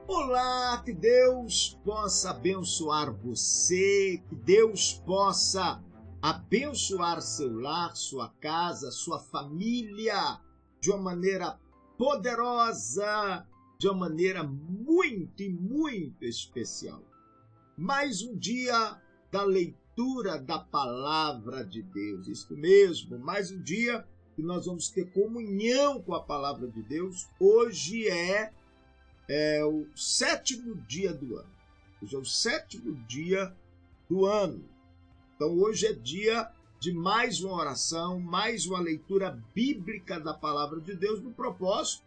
Olá, que Deus possa abençoar você, que Deus possa abençoar seu lar, sua casa, sua família de uma maneira poderosa, de uma maneira muito e muito especial. Mais um dia da leitura da Palavra de Deus, isso mesmo, mais um dia que nós vamos ter comunhão com a Palavra de Deus. Hoje é o 7º dia do ano. Hoje é o 7º dia do ano. Então hoje é dia de mais uma oração, mais uma leitura bíblica da Palavra de Deus, no propósito,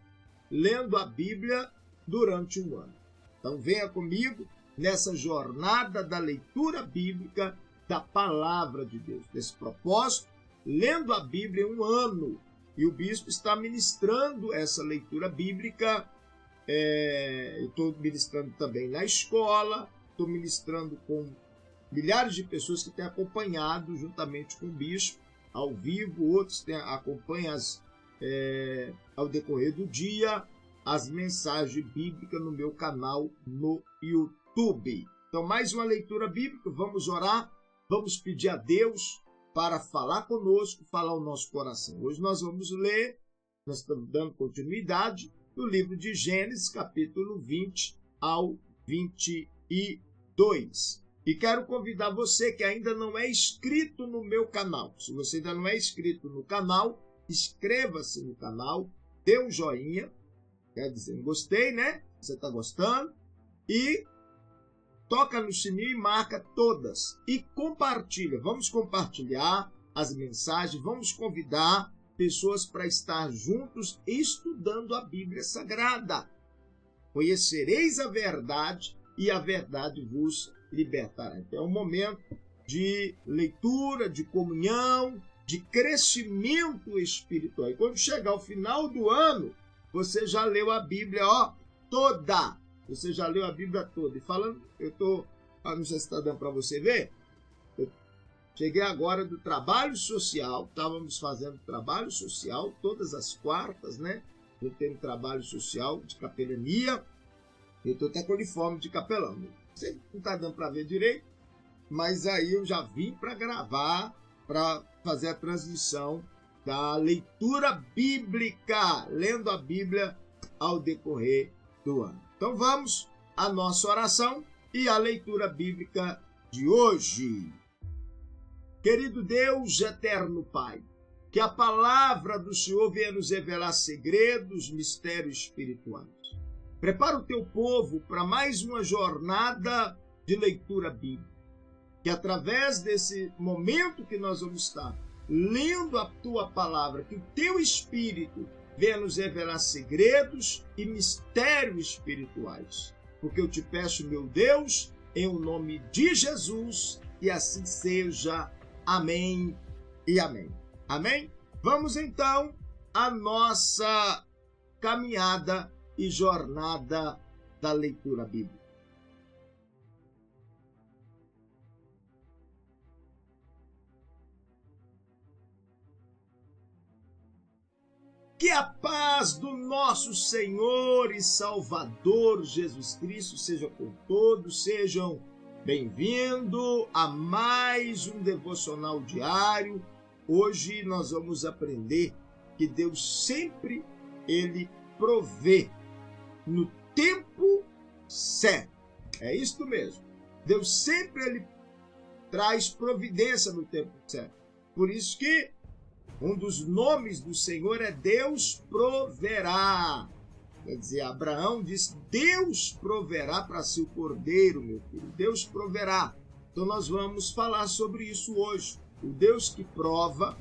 lendo a Bíblia durante um ano. Então venha comigo nessa jornada da leitura bíblica da Palavra de Deus. Nesse propósito, lendo a Bíblia um ano. E o bispo está ministrando essa leitura bíblica. Eu estou ministrando também na escola, estou ministrando com milhares de pessoas que têm acompanhado juntamente com o bispo, ao vivo, outros acompanham ao decorrer do dia as mensagens bíblicas no meu canal no YouTube. Então, mais uma leitura bíblica, vamos orar, vamos pedir a Deus para falar conosco, falar o nosso coração. Hoje nós vamos ler, nós estamos dando continuidade, do livro de Gênesis, capítulo 20 ao 22. E quero convidar você que ainda não é inscrito no meu canal. Se você ainda não é inscrito no canal, inscreva-se no canal, dê um joinha, quer dizer, gostei, né? Você está gostando? E toca no sininho e marca todas. E compartilha. Vamos compartilhar as mensagens, vamos convidar pessoas para estar juntos estudando a Bíblia Sagrada. Conhecereis a verdade e a verdade vos libertará. Então é um momento de leitura, de comunhão, de crescimento espiritual. E quando chegar ao final do ano, você já leu a Bíblia toda. Você já leu a Bíblia toda. E falando, não sei se está dando para você ver, cheguei agora do trabalho social, estávamos fazendo trabalho social todas as quartas, né? Eu tenho trabalho social de capelania, eu estou até com uniforme de capelão. Não sei, não está dando para ver direito, mas aí eu já vim para gravar, para fazer a transmissão da leitura bíblica, lendo a Bíblia ao decorrer do ano. Então vamos à nossa oração e à leitura bíblica de hoje. Querido Deus, eterno Pai, que a palavra do Senhor venha nos revelar segredos, mistérios espirituais. Prepara o teu povo para mais uma jornada de leitura bíblica. Que através desse momento que nós vamos estar lendo a tua palavra, que o teu Espírito venha nos revelar segredos e mistérios espirituais. Porque eu te peço, meu Deus, em o nome de Jesus, e assim seja. Amém e amém. Amém? Vamos então à nossa caminhada e jornada da leitura bíblica. Que a paz do nosso Senhor e Salvador Jesus Cristo seja com todos, sejam bem-vindo a mais um devocional diário. Hoje nós vamos aprender que Deus sempre, Ele provê no tempo certo. É isso mesmo. Deus sempre, Ele traz providência no tempo certo. Por isso que um dos nomes do Senhor é Deus proverá. Quer dizer, Abraão disse, Deus proverá para si o cordeiro, meu filho. Deus proverá. Então nós vamos falar sobre isso hoje. O Deus que prova,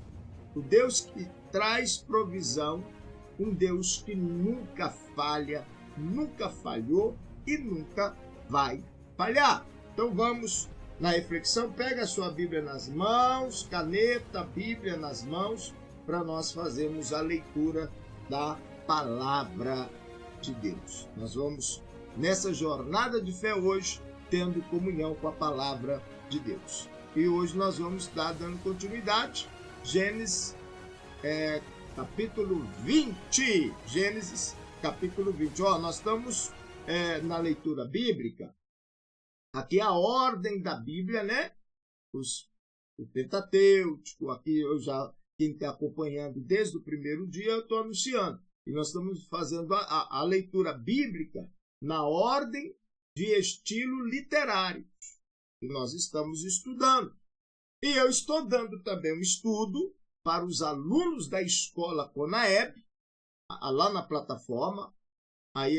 o Deus que traz provisão, um Deus que nunca falha, nunca falhou e nunca vai falhar. Então vamos na reflexão. Pega a sua Bíblia nas mãos, caneta, Bíblia nas mãos, para nós fazermos a leitura da palavra de Deus. Nós vamos nessa jornada de fé hoje, tendo comunhão com a palavra de Deus. E hoje nós vamos estar dando continuidade, Gênesis capítulo 20. Gênesis capítulo 20. Nós estamos na leitura bíblica, aqui a ordem da Bíblia, né? O Pentateuco, aqui quem está acompanhando desde o primeiro dia, eu estou anunciando. E nós estamos fazendo a leitura bíblica na ordem de estilo literário que nós estamos estudando. E eu estou dando também um estudo para os alunos da escola Conaeb, lá na plataforma. Aí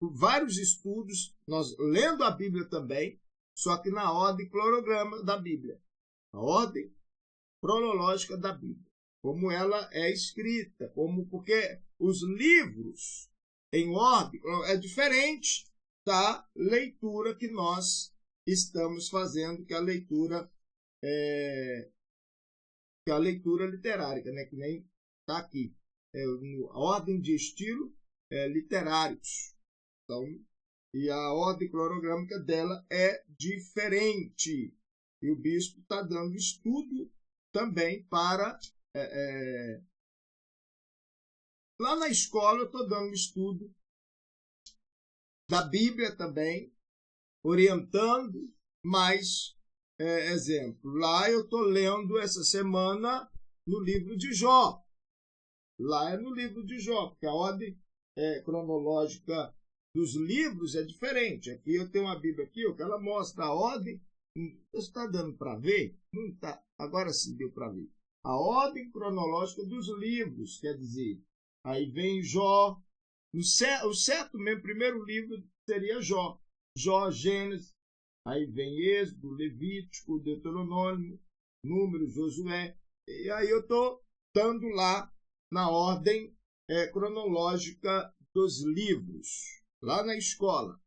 vários estudos, nós lendo a Bíblia também, só que na ordem cronograma da Bíblia. A ordem cronológica da Bíblia. Como ela é escrita, porque os livros em ordem é diferente da leitura que nós estamos fazendo, que é a leitura literária, né? Que nem está aqui. A ordem de estilo literários. Então, e a ordem cronogrâmica dela é diferente. E o bispo está dando estudo também para... lá na escola eu estou dando estudo da Bíblia também, orientando, mas, exemplo, lá eu estou lendo essa semana no livro de Jó. Lá é no livro de Jó, porque a ordem cronológica dos livros é diferente. Aqui eu tenho uma Bíblia aqui, que ela mostra a ordem. Está dando para ver? Não está. Agora sim deu para ver. A ordem cronológica dos livros, quer dizer, aí vem Jó. O certo mesmo, primeiro livro seria Jó. Jó, Gênesis, aí vem Êxodo, Levítico, Deuteronômio, Números, Josué. E aí eu estou dando lá na ordem cronológica dos livros, lá na escola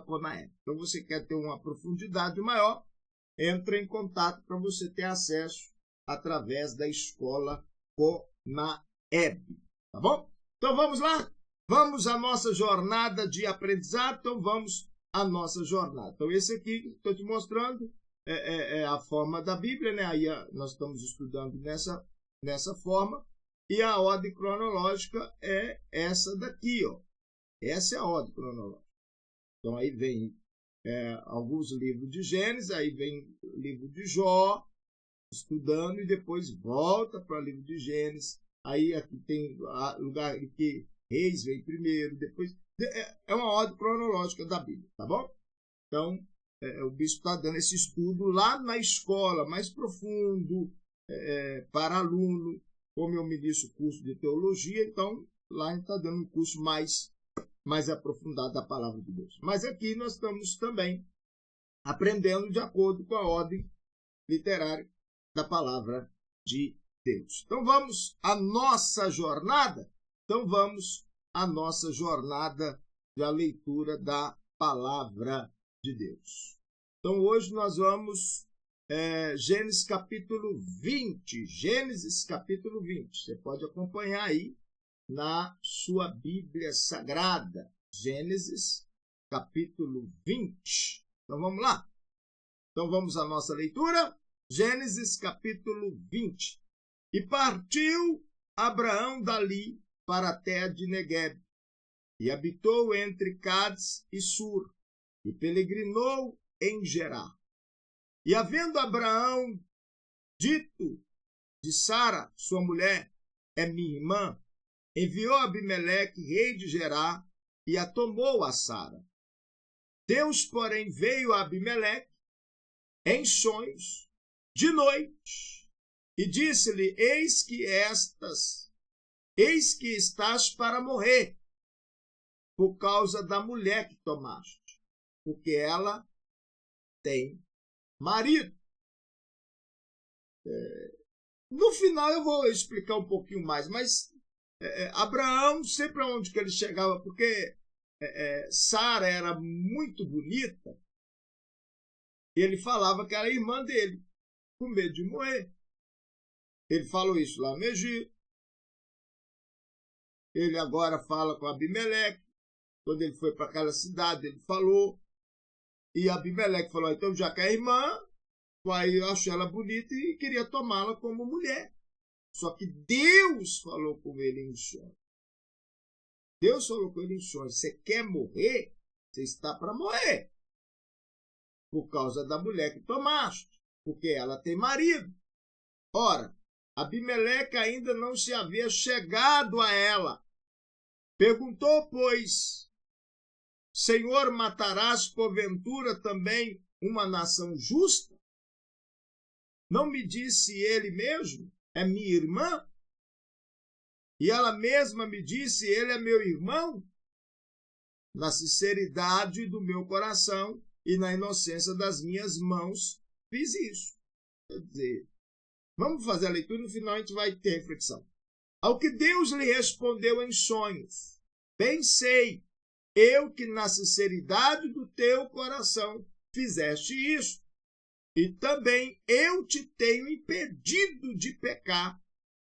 Conaeb. Então, você quer ter uma profundidade maior, entra em contato para você ter acesso através da escola Conaeb. Tá bom? Então, vamos lá? Vamos à nossa jornada de aprendizado. Então, vamos à nossa jornada. Então, esse aqui que estou te mostrando é a forma da Bíblia, né? Aí nós estamos estudando nessa forma. E a ordem cronológica é essa daqui, ó. Essa é a ordem cronológica. Então, aí vem alguns livros de Gênesis, aí vem o livro de Jó, estudando, e depois volta para o livro de Gênesis. Aí aqui tem lugar que Reis vem primeiro, depois... É uma ordem cronológica da Bíblia, tá bom? Então, o bispo está dando esse estudo lá na escola, mais profundo, para aluno. Como eu ministro o curso de teologia, então lá a gente está dando um curso mais aprofundado da palavra de Deus. Mas aqui nós estamos também aprendendo de acordo com a ordem literária da palavra de Deus. Então vamos à nossa jornada? Então vamos à nossa jornada da leitura da palavra de Deus. Então hoje nós vamos... Gênesis capítulo 20. Gênesis capítulo 20. Você pode acompanhar aí na sua Bíblia Sagrada. Gênesis capítulo 20. Então vamos lá? Então vamos à nossa leitura. Gênesis capítulo 20. E partiu Abraão dali para a terra de Negueb, e habitou entre Cádiz e Sur, e peregrinou em Gerar. E havendo Abraão dito de Sara, sua mulher, é minha irmã, enviou Abimeleque, rei de Gerar, e a tomou a Sara. Deus, porém, veio a Abimeleque em sonhos, de noite, e disse-lhe, eis que estás para morrer, por causa da mulher que tomaste, porque ela tem marido. No final eu vou explicar um pouquinho mais, mas Abraão, sempre aonde que ele chegava, porque Sara era muito bonita, ele falava que era irmã dele, com medo de morrer. Ele falou isso lá no Egito. Ele agora fala com Abimeleque. Quando ele foi para aquela cidade, ele falou. E Abimeleque falou, então já que é irmã, aí achou ela bonita e queria tomá-la como mulher. Só que Deus falou com ele em sonho. Deus falou com ele em sonhos: você quer morrer? Você está para morrer. Por causa da mulher que tomaste, porque ela tem marido. Ora, Abimeleque ainda não se havia chegado a ela. Perguntou, pois: Senhor, matarás porventura também uma nação justa? Não me disse ele mesmo: é minha irmã? E ela mesma me disse: ele é meu irmão? Na sinceridade do meu coração e na inocência das minhas mãos fiz isso. Quer dizer, vamos fazer a leitura e no final a gente vai ter reflexão. Ao que Deus lhe respondeu em sonhos: bem sei, eu que na sinceridade do teu coração fizeste isso, e também eu te tenho impedido de pecar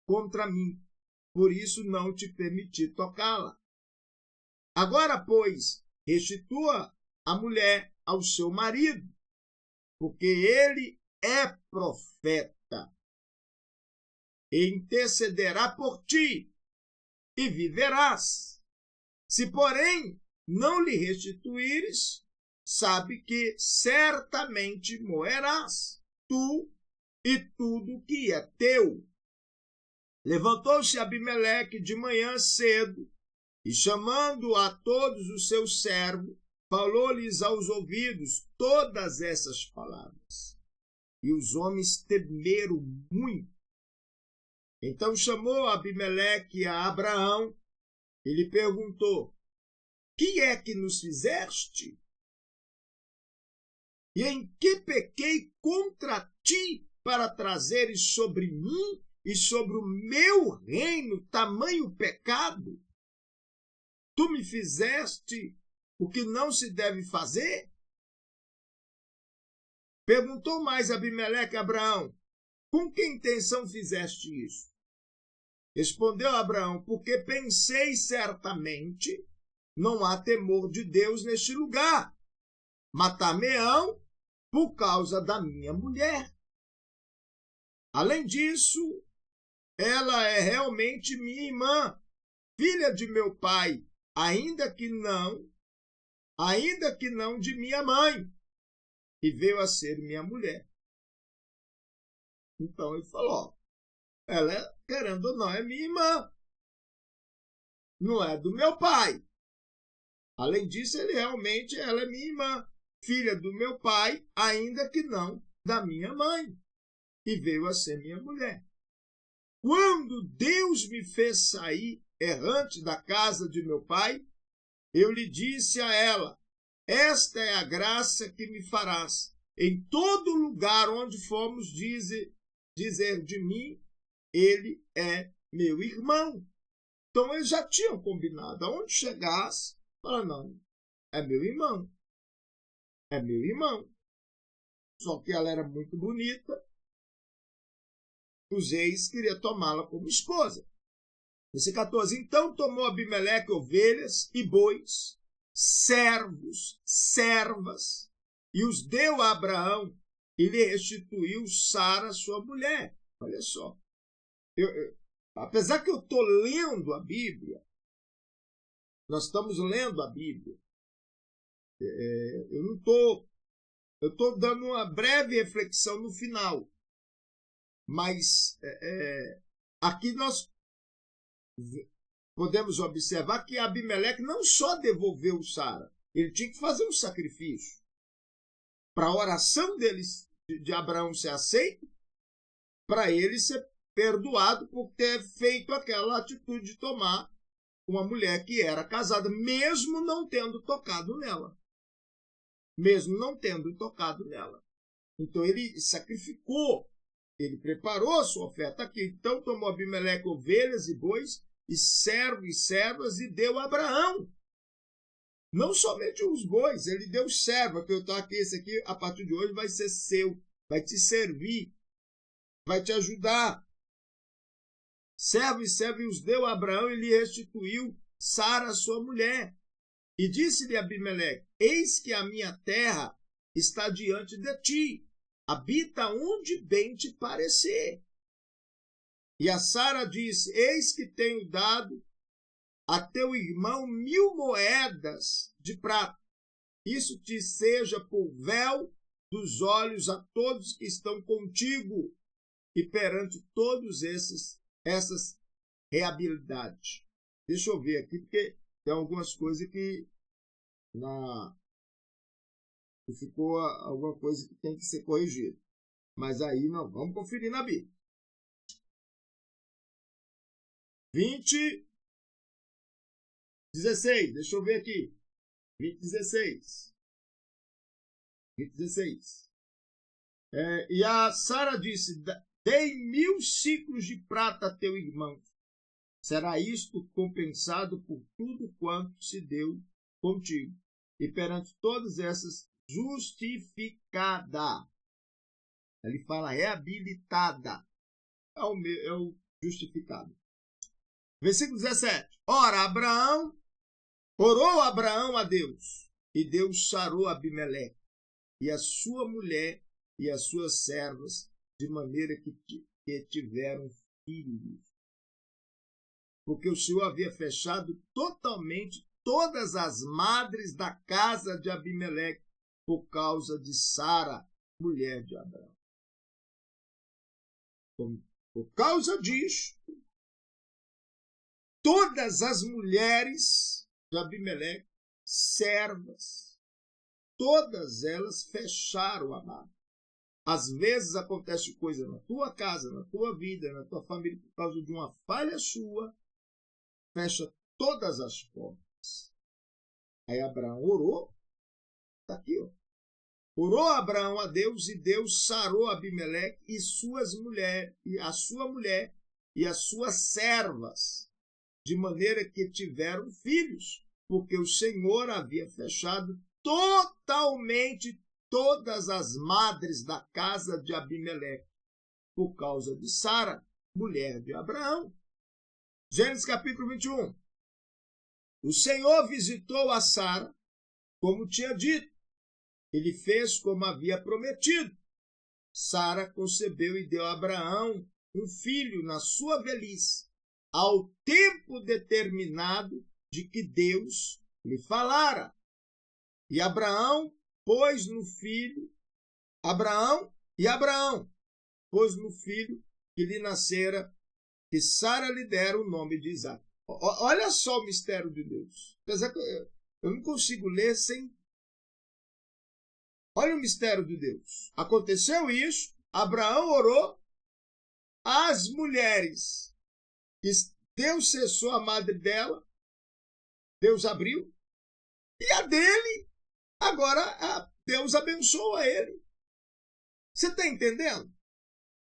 contra mim, por isso não te permiti tocá-la. Agora, pois, restitua a mulher ao seu marido, porque ele é profeta, e intercederá por ti, e viverás. Se, porém, não lhe restituíres, sabe que certamente morrerás, tu e tudo que é teu. Levantou-se Abimeleque de manhã cedo, e chamando a todos os seus servos, falou-lhes aos ouvidos todas essas palavras. E os homens temeram muito. Então chamou Abimeleque a Abraão e lhe perguntou: que é que nos fizeste? E em que pequei contra ti para trazeres sobre mim e sobre o meu reino tamanho pecado? Tu me fizeste o que não se deve fazer? Perguntou mais Abimeleque a Abraão: com que intenção fizeste isso? Respondeu Abraão: porque pensei certamente, não há temor de Deus neste lugar. Matar-me-ão por causa da minha mulher. Além disso, ela é realmente minha irmã, filha de meu pai, ainda que não de minha mãe, e veio a ser minha mulher. Então ele falou: ela, querendo ou não, é minha irmã, não é do meu pai. Além disso, ela é minha irmã, filha do meu pai, ainda que não da minha mãe, e veio a ser minha mulher. Quando Deus me fez sair errante da casa de meu pai, eu lhe disse a ela: esta é a graça que me farás. Em todo lugar onde formos dizer de mim, ele é meu irmão. Então eles já tinham combinado. Aonde chegasse, fala: não, é meu irmão. É meu irmão. Só que ela era muito bonita. Os reis queriam tomá-la como esposa. Verso 14. Então tomou Abimeleque ovelhas e bois, servos, servas, e os deu a Abraão, e lhe restituiu Sara, sua mulher. Olha só. Apesar que eu estou lendo a Bíblia, nós estamos lendo a Bíblia, eu estou dando uma breve reflexão no final, mas aqui nós podemos observar que Abimeleque não só devolveu Sara, ele tinha que fazer um sacrifício para a oração de Abraão ser aceita, para ele ser perdoado por ter feito aquela atitude de tomar uma mulher que era casada, mesmo não tendo tocado nela. Mesmo não tendo tocado nela. Então ele sacrificou, ele preparou a sua oferta aqui. Então tomou Abimeleque ovelhas e bois, e servos e servas, e deu a Abraão. Não somente os bois, ele deu servo, que eu estou aqui, esse aqui, a partir de hoje, vai ser seu, vai te servir, vai te ajudar. Servo e serva, e os deu a Abraão, e lhe restituiu Sara, sua mulher. E disse-lhe Abimeleque: eis que a minha terra está diante de ti, habita onde bem te parecer. E a Sara disse: eis que tenho dado a teu irmão 1000 moedas de prata. Isso te seja por véu dos olhos a todos que estão contigo e perante todos essas reabilidades. Deixa eu ver aqui, porque tem algumas coisas que ficou alguma coisa que tem que ser corrigida. Mas aí não, vamos conferir na Bíblia. 20:16, deixa eu ver aqui. 20:16. E a Sara disse: dei 1000 ciclos de prata a teu irmão. Será isto compensado por tudo quanto se deu contigo. E perante todas essas, justificada. Ele fala reabilitada. É o justificado. Versículo 17. Ora, orou Abraão a Deus, e Deus sarou Abimeleque, e a sua mulher e as suas servas, de maneira que tiveram filhos. Porque o Senhor havia fechado totalmente todas as madres da casa de Abimeleque, por causa de Sara, mulher de Abraão. Por causa disso, todas as mulheres de Abimeleque, servas, todas elas fecharam a madre. Às vezes acontece coisa na tua casa, na tua vida, na tua família, por causa de uma falha sua, fecha todas as portas. Aí Abraão orou, está aqui, ó. Orou Abraão a Deus, e Deus sarou Abimeleque e suas mulheres, e a sua mulher e as suas servas, de maneira que tiveram filhos, porque o Senhor havia fechado totalmente todas as madres da casa de Abimeleque, por causa de Sara, mulher de Abraão. Gênesis capítulo 21. O Senhor visitou a Sara, como tinha dito. Ele fez como havia prometido. Sara concebeu e deu a Abraão um filho na sua velhice, ao tempo determinado de que Deus lhe falara. E Abraão pôs no filho que lhe nascera, que Sara lhe dera o nome de Isaque. Olha só o mistério de Deus. Apesar que eu não consigo ler sem... Olha o mistério de Deus. Aconteceu isso, Abraão orou, as mulheres, Deus cessou a madre dela, Deus abriu, e a dele, agora Deus abençoou a ele. Você está entendendo?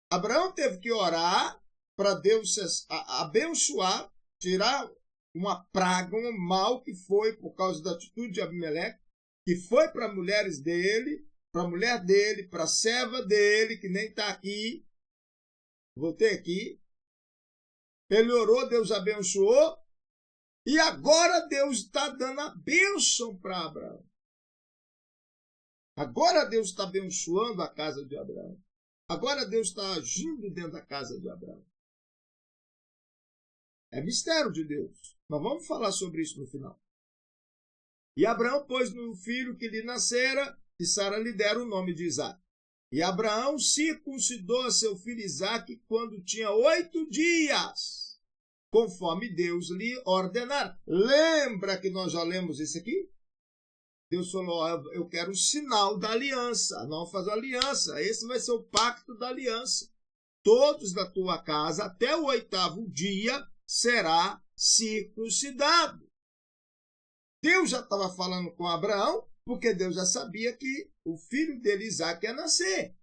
Abraão teve que orar para Deus abençoar, tirar uma praga, um mal que foi por causa da atitude de Abimeleque, que foi para mulheres dele, para a mulher dele, para a serva dele, que nem está aqui. Voltei aqui. Ele orou, Deus abençoou, e agora Deus está dando a bênção para Abraão. Agora Deus está abençoando a casa de Abraão. Agora Deus está agindo dentro da casa de Abraão. É mistério de Deus. Nós vamos falar sobre isso no final. E Abraão pôs no filho que lhe nascera, e Sara lhe dera o nome de Isaque. E Abraão circuncidou a seu filho Isaque quando tinha 8 dias, conforme Deus lhe ordenara. Lembra que nós já lemos isso aqui? Deus falou, eu quero um sinal da aliança. Nós vamos fazer aliança. Esse vai ser o pacto da aliança. Todos da tua casa, até o 8º dia, será circuncidado. Deus já estava falando com Abraão, porque Deus já sabia que o filho dele, Isaque, ia nascer.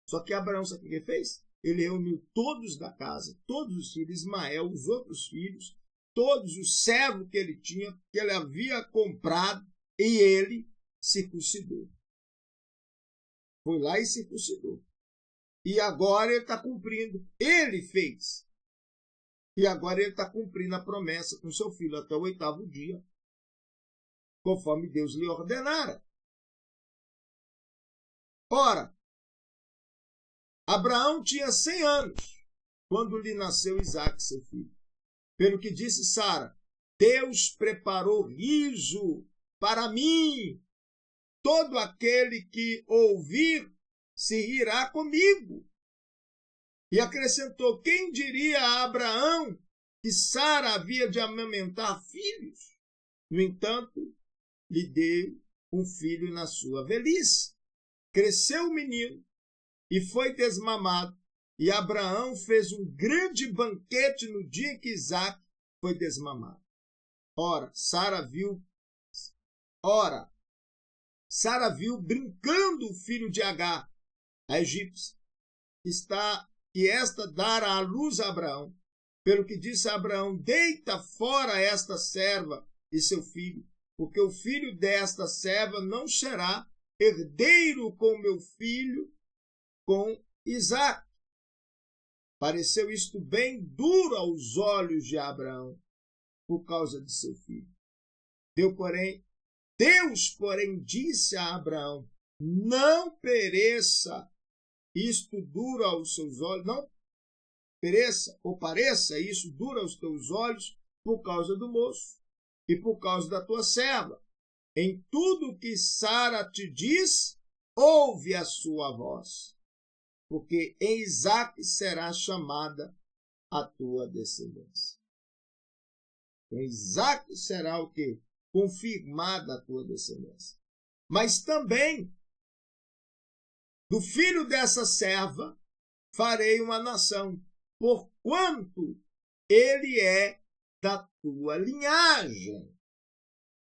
Só que Abraão, sabe o que ele fez? Ele reuniu todos da casa, todos os filhos, Ismael, os outros filhos, todos os servos que ele tinha, que ele havia comprado, e ele circuncidou. Foi lá e circuncidou. E agora ele está cumprindo. Ele fez. E agora ele está cumprindo a promessa com seu filho até o 8º dia, conforme Deus lhe ordenara. Ora, Abraão tinha 100 anos quando lhe nasceu Isaque, seu filho. Pelo que disse Sara, Deus preparou riso para mim. Todo aquele que ouvir se rirá comigo. E acrescentou: quem diria a Abraão que Sara havia de amamentar filhos? No entanto, lhe deu um filho na sua velhice. Cresceu o menino e foi desmamado. E Abraão fez um grande banquete no dia em que Isaque foi desmamado. Ora, Sara viu brincando o filho de Agar, a egípcia, e esta dara à luz a Abraão. Pelo que disse a Abraão: deita fora esta serva e seu filho, porque o filho desta serva não será herdeiro com meu filho, com Isaque. Pareceu isto bem duro aos olhos de Abraão, por causa de seu filho. Deus, porém, disse a Abraão: não pereça isto duro aos seus olhos, não pereça ou pareça isso duro aos teus olhos por causa do moço e por causa da tua serva. Em tudo que Sara te diz, ouve a sua voz, porque em Isaque será chamada a tua descendência. Em Isaque será o quê? Confirmada a tua descendência. Mas também, do filho dessa serva, farei uma nação, porquanto ele é da tua linhagem.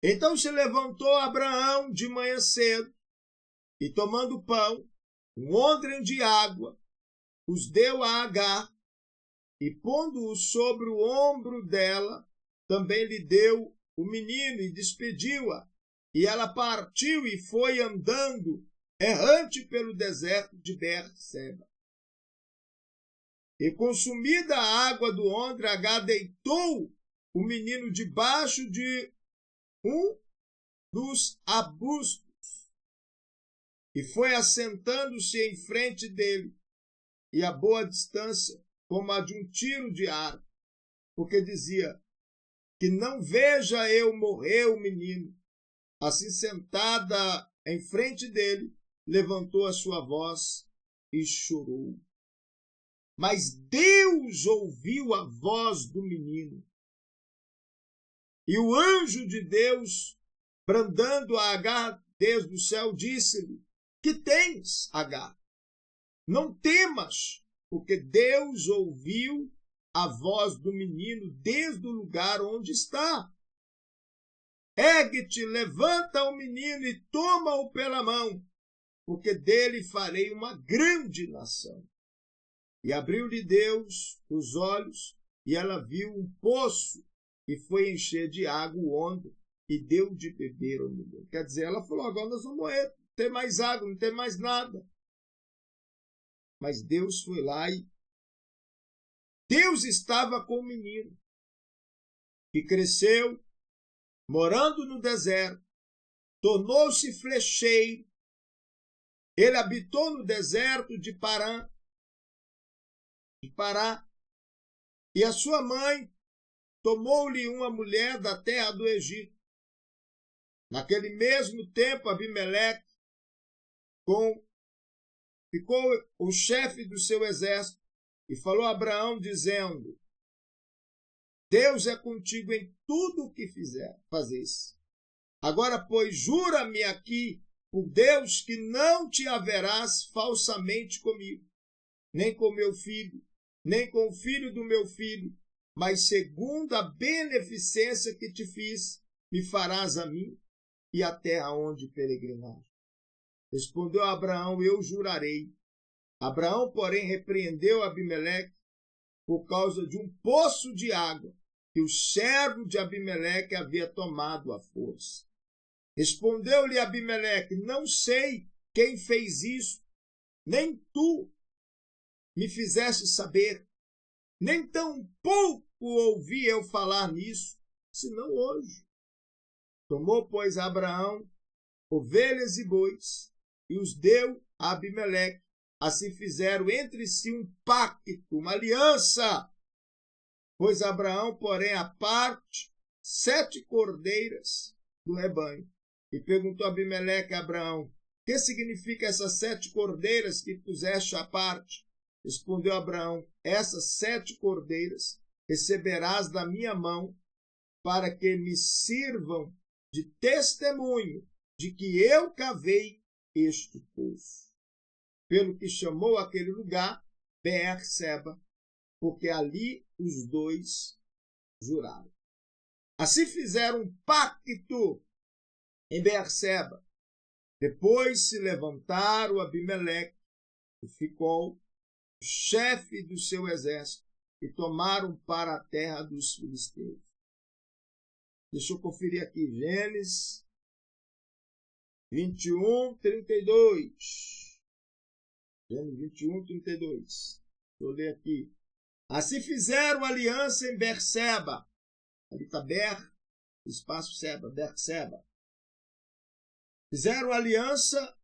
Então se levantou Abraão de manhã cedo, e tomando pão, um odre de água, os deu a Agar, e pondo-o sobre o ombro dela, também lhe deu o menino e despediu-a. E ela partiu e foi andando, errante pelo deserto de Berseba. E consumida a água do odre, Agar deitou o menino debaixo de um dos arbustos e foi assentando-se em frente dele, e a boa distância, como a de um tiro de arco, porque dizia: que não veja eu morrer o menino. Assim, sentada em frente dele, levantou a sua voz e chorou. Mas Deus ouviu a voz do menino. E o anjo de Deus, brandando a Agar desde o céu, disse-lhe: que tens, Agar? Não temas, porque Deus ouviu a voz do menino desde o lugar onde está. Ergue-te, levanta o menino e toma-o pela mão, porque dele farei uma grande nação. E abriu-lhe Deus os olhos, e ela viu um poço, e foi encher de água o odre, e deu de beber ao menino. Quer dizer, ela falou: agora nós vamos morrer, não tem mais água, não tem mais nada. Mas Deus foi lá e Deus estava com o menino, que cresceu, morando no deserto, tornou-se flecheiro. Ele habitou no deserto de Pará, e a sua mãe tomou-lhe uma mulher da terra do Egito. Naquele mesmo tempo, Abimeleque ficou o chefe do seu exército e falou a Abraão, dizendo: Deus é contigo em tudo o que fazes. Agora, pois, jura-me aqui por Deus que não te haverás falsamente comigo, nem com meu filho, nem com o filho do meu filho, mas segundo a beneficência que te fiz, me farás a mim e a terra onde peregrinar. Respondeu Abraão: eu jurarei. Abraão, porém, repreendeu Abimeleque por causa de um poço de água que o servo de Abimeleque havia tomado à força. Respondeu-lhe Abimeleque: não sei quem fez isso, nem tu me fizeste saber, nem tampouco ouvi eu falar nisso, senão hoje. Tomou, pois, Abraão ovelhas e bois, e os deu a Abimeleque. Assim fizeram entre si um pacto, uma aliança. Pois Abraão, porém, à parte, 7 cordeiras do rebanho. E perguntou Abimeleque a Abraão: o que significa essas 7 cordeiras que puseste à parte? Respondeu Abraão: essas 7 cordeiras receberás da minha mão, para que me sirvam de testemunho de que eu cavei este poço. Pelo que chamou aquele lugar Beer-seba, porque ali os dois juraram. Assim fizeram um pacto em Beer-seba. Depois se levantaram Abimeleque e Ficol, o chefe do seu exército, e tomaram para a terra dos filisteus. Deixa eu conferir aqui, Gênesis 21, 32. Gênesis 21, 32. Deixa eu ler aqui. Assim fizeram aliança em Beer-seba. Ali está Ber, espaço Seba, Beer-seba. Fizeram aliança,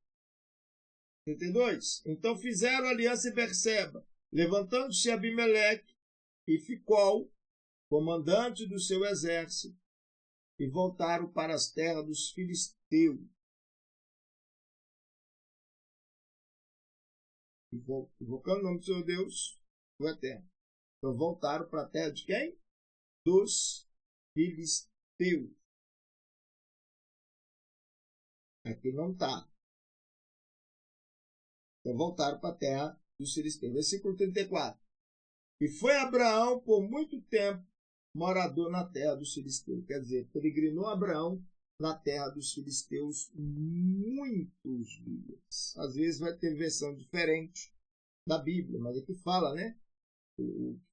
32. Então fizeram aliança em Beer-seba, levantando-se Abimeleque e Ficol, comandante do seu exército, e voltaram para as terras dos filisteus. Invocando o nome do seu Deus, o Eterno. Então voltaram para a terra de quem? Dos filisteus. Aqui não está. Então voltaram para a terra dos filisteus. Versículo 34. E foi Abraão por muito tempo morador na terra dos filisteus. Quer dizer, peregrinou Abraão na terra dos filisteus muitos dias. Às vezes vai ter versão diferente da Bíblia, mas aqui fala, né?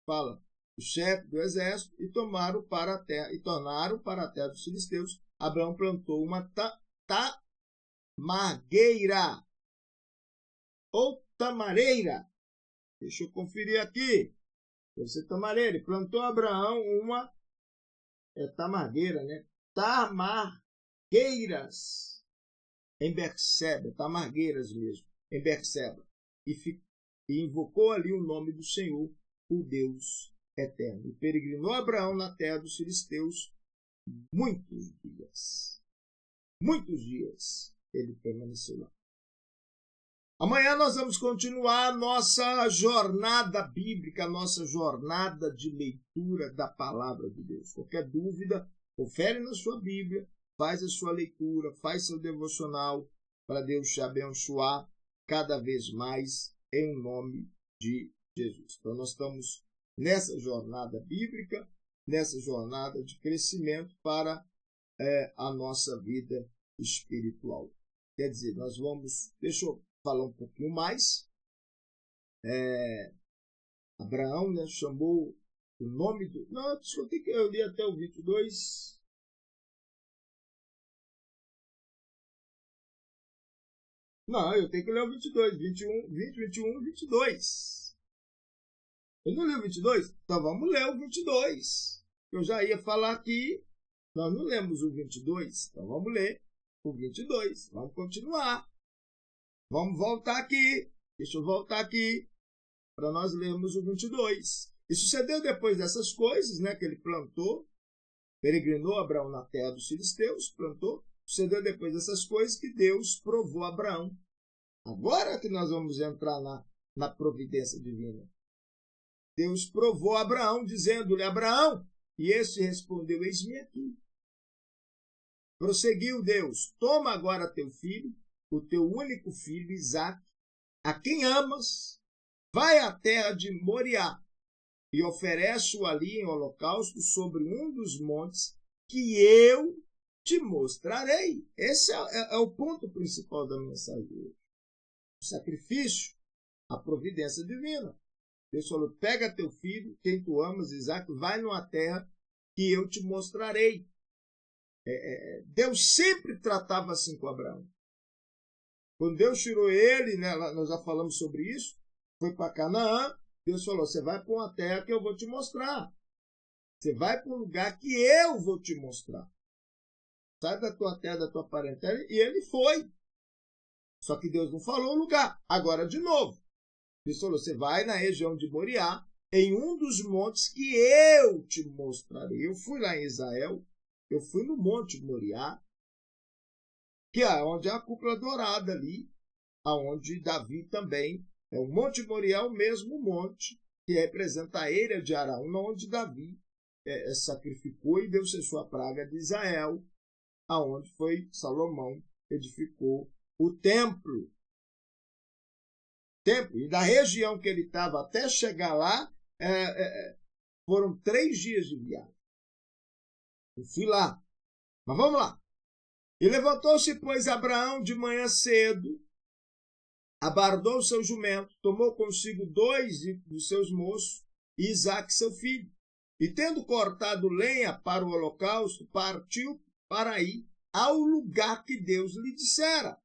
Fala o chefe do exército e tornaram para a terra dos filisteus. Abraão plantou uma tamargueira ou tamareira. Deixa eu conferir aqui. Deve ser tamareira. E plantou Abraão uma tamargueira, né? Tamargueiras em Beer-seba, tamargueiras mesmo, em Beer-seba. E invocou ali o nome do Senhor, o Deus eterno. E peregrinou Abraão na terra dos filisteus muitos dias. Muitos dias ele permaneceu lá. Amanhã nós vamos continuar a nossa jornada bíblica, a nossa jornada de leitura da palavra de Deus. Qualquer dúvida, confere na sua Bíblia, faz a sua leitura, faz seu devocional, para Deus te abençoar cada vez mais, em nome de Jesus. Então nós estamos nessa jornada bíblica, nessa jornada de crescimento para a nossa vida espiritual. Quer dizer, nós vamos... Deixa eu falar um pouquinho mais. Abraão, né, chamou o nome do... Não, eu li até o 22. Não, eu tenho que ler o 22, 20, 21, 22. Eu não li o 22? Então vamos ler o 22. Eu já ia falar aqui, nós não lemos o 22, então vamos ler o 22. Vamos continuar. Vamos voltar aqui. Deixa eu voltar aqui para nós lermos o 22. E sucedeu depois dessas coisas, né, que ele plantou, peregrinou Abraão na terra dos filisteus, plantou. Sucedeu depois dessas coisas que Deus provou a Abraão. Agora que nós vamos entrar na providência divina. Deus provou a Abraão, dizendo-lhe: Abraão, e este respondeu: eis-me aqui. Prosseguiu Deus: toma agora teu filho, o teu único filho, Isaque, a quem amas, vai à terra de Moriá e oferece-o ali em holocausto sobre um dos montes que eu te mostrarei. Esse é o ponto principal da mensagem de hoje. O sacrifício, a providência divina. Deus falou: pega teu filho, quem tu amas, Isaque, vai numa terra que eu te mostrarei. Deus sempre tratava assim com Abraão. Quando Deus tirou ele, né, nós já falamos sobre isso, foi para Canaã, Deus falou: você vai para uma terra que eu vou te mostrar. Você vai para um lugar que eu vou te mostrar. Sai da tua terra, da tua parentela. E ele foi. Só que Deus não falou o lugar. Agora, de novo, Deus falou: você vai na região de Moriá, em um dos montes que eu te mostrarei. Eu fui lá em Israel, Eu fui no Monte Moriá, que é onde é a cúpula dourada ali, aonde Davi também, o Monte Moriá é o mesmo monte que representa a eira de Araúna, onde Davi sacrificou e deu ser sua praga de Israel, aonde foi Salomão edificou o templo. E da região que ele estava até chegar lá, foram 3 dias de viagem. Eu fui lá. Mas vamos lá. E levantou-se, pois, Abraão de manhã cedo, abardou seu jumento, tomou consigo 2 dos seus moços e Isaque, seu filho. E tendo cortado lenha para o holocausto, partiu para ir ao lugar que Deus lhe dissera.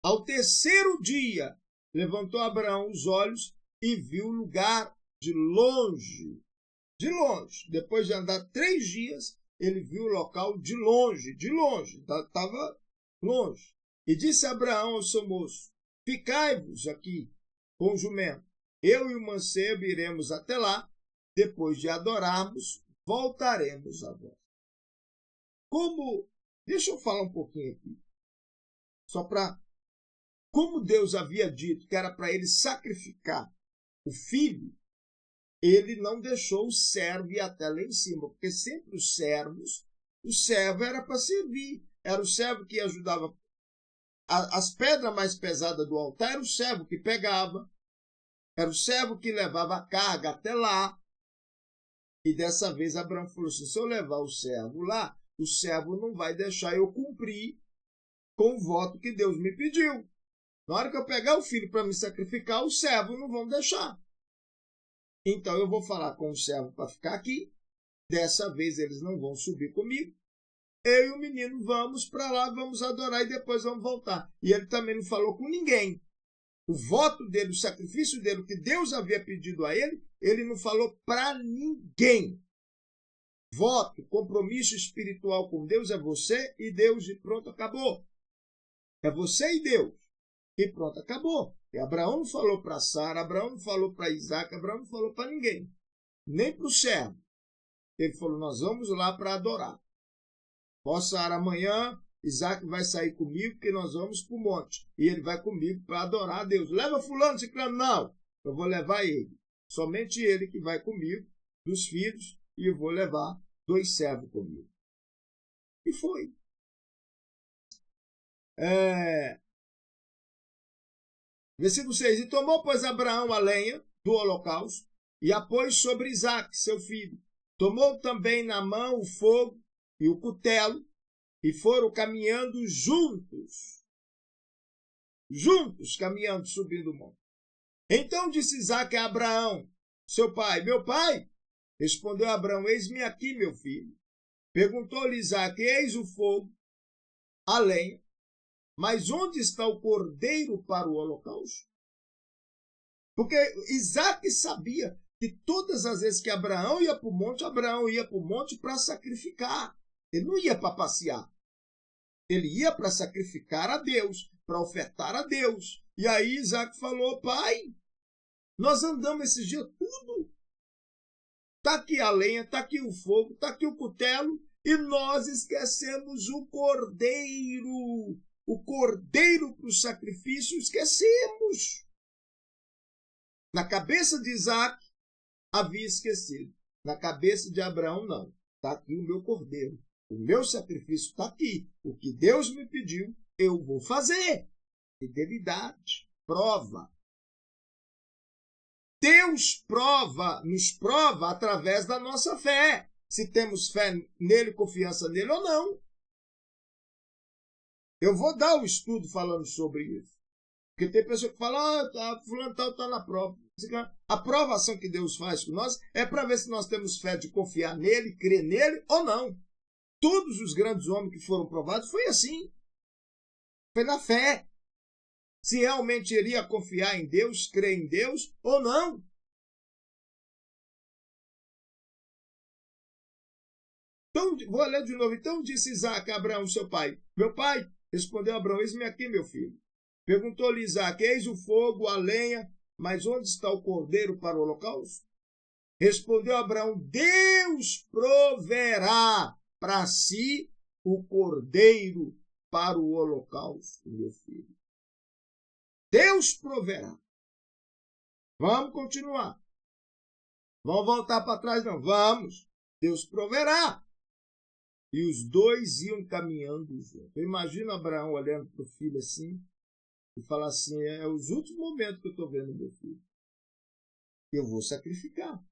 Ao 3º dia, levantou Abraão os olhos e viu o lugar de longe. De longe. Depois de andar 3 dias, ele viu o local de longe. Estava longe. E disse Abraão ao seu moço: ficai-vos aqui com o jumento. Eu e o mancebo iremos até lá. Depois de adorarmos, voltaremos a vós. Deixa eu falar um pouquinho aqui. Como Deus havia dito que era para ele sacrificar o filho, ele não deixou o servo ir até lá em cima, porque sempre o servo era para servir. Era o servo que ajudava. As pedras mais pesadas do altar era o servo que pegava, era o servo que levava a carga até lá. E dessa vez Abraão falou assim: se eu levar o servo lá, o servo não vai deixar eu cumprir com o voto que Deus me pediu. Na hora que eu pegar o filho para me sacrificar, os servos não vão deixar. Então eu vou falar com o servo para ficar aqui. Dessa vez eles não vão subir comigo. Eu e o menino vamos para lá, vamos adorar e depois vamos voltar. E ele também não falou com ninguém. O voto dele, o sacrifício dele, que Deus havia pedido a ele, ele não falou para ninguém. Voto, compromisso espiritual com Deus é você e Deus, e pronto, acabou. É você e Deus. E pronto, acabou. E Abraão não falou para Sara, Abraão não falou para Isaac, Abraão não falou para ninguém. Nem para o servo. Ele falou: nós vamos lá para adorar. Sara, amanhã Isaac vai sair comigo, porque nós vamos para o monte. E ele vai comigo para adorar a Deus. Leva fulano, ciclano. Não, eu vou levar ele. Somente ele que vai comigo, dos filhos, e eu vou levar 2 servos comigo. E foi. Versículo 6. E tomou, pois, Abraão a lenha do holocausto e a pôs sobre Isaque, seu filho. Tomou também na mão o fogo e o cutelo e foram caminhando juntos, caminhando, subindo o monte. Então disse Isaque a Abraão, seu pai: meu pai? Respondeu Abraão: eis-me aqui, meu filho. Perguntou-lhe Isaque: eis o fogo, a lenha, mas onde está o cordeiro para o holocausto? Porque Isaque sabia que todas as vezes que Abraão ia para o monte para sacrificar. Ele não ia para passear. Ele ia para sacrificar a Deus, para ofertar a Deus. E aí Isaque falou: pai, nós andamos esses dias tudo. Está aqui a lenha, está aqui o fogo, está aqui o cutelo, e nós esquecemos o cordeiro. O cordeiro para o sacrifício, esquecemos. Na cabeça de Isaque, havia esquecido. Na cabeça de Abraão, não. Está aqui o meu cordeiro. O meu sacrifício está aqui. O que Deus me pediu, eu vou fazer. Fidelidade, prova. Deus nos prova através da nossa fé. Se temos fé nele, confiança nele ou não. Eu vou dar um estudo falando sobre isso. Porque tem pessoa que fala: fulano tal está na prova. A provação que Deus faz com nós é para ver se nós temos fé de confiar nele, crer nele ou não. Todos os grandes homens que foram provados foi assim. Foi na fé. Se realmente iria confiar em Deus, crer em Deus ou não. Então, vou ler de novo. Então disse Isaque a Abraão, seu pai: meu pai? Respondeu Abraão: eis-me aqui, meu filho. Perguntou-lhe Isaque: eis o fogo, a lenha, mas onde está o cordeiro para o holocausto? Respondeu Abraão: Deus proverá para si o cordeiro para o holocausto, meu filho. Deus proverá. Vamos continuar. Vamos voltar para trás, não. Vamos. Deus proverá. E os dois iam caminhando juntos. Imagina Abraão olhando para o filho assim e falar assim, é os últimos momentos que eu estou vendo meu filho. Eu vou sacrificar.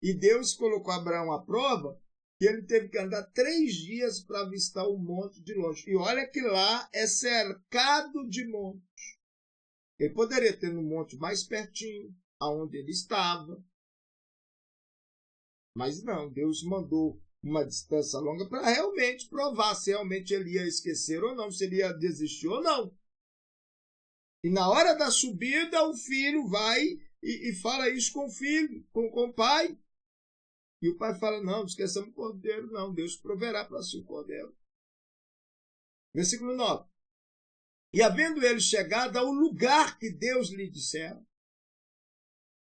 E Deus colocou Abraão à prova que ele teve que andar 3 dias para avistar o monte de longe. E olha que lá é cercado de montes. Ele poderia ter no monte mais pertinho, aonde ele estava. Mas não, Deus mandou uma distância longa para realmente provar se realmente ele ia esquecer ou não, se ele ia desistir ou não. E na hora da subida, o filho vai e fala isso com o filho, com o pai. E o pai fala, não esqueçamos o cordeiro, não, Deus proverá para si o cordeiro. Versículo 9. E havendo ele chegado ao lugar que Deus lhe dissera,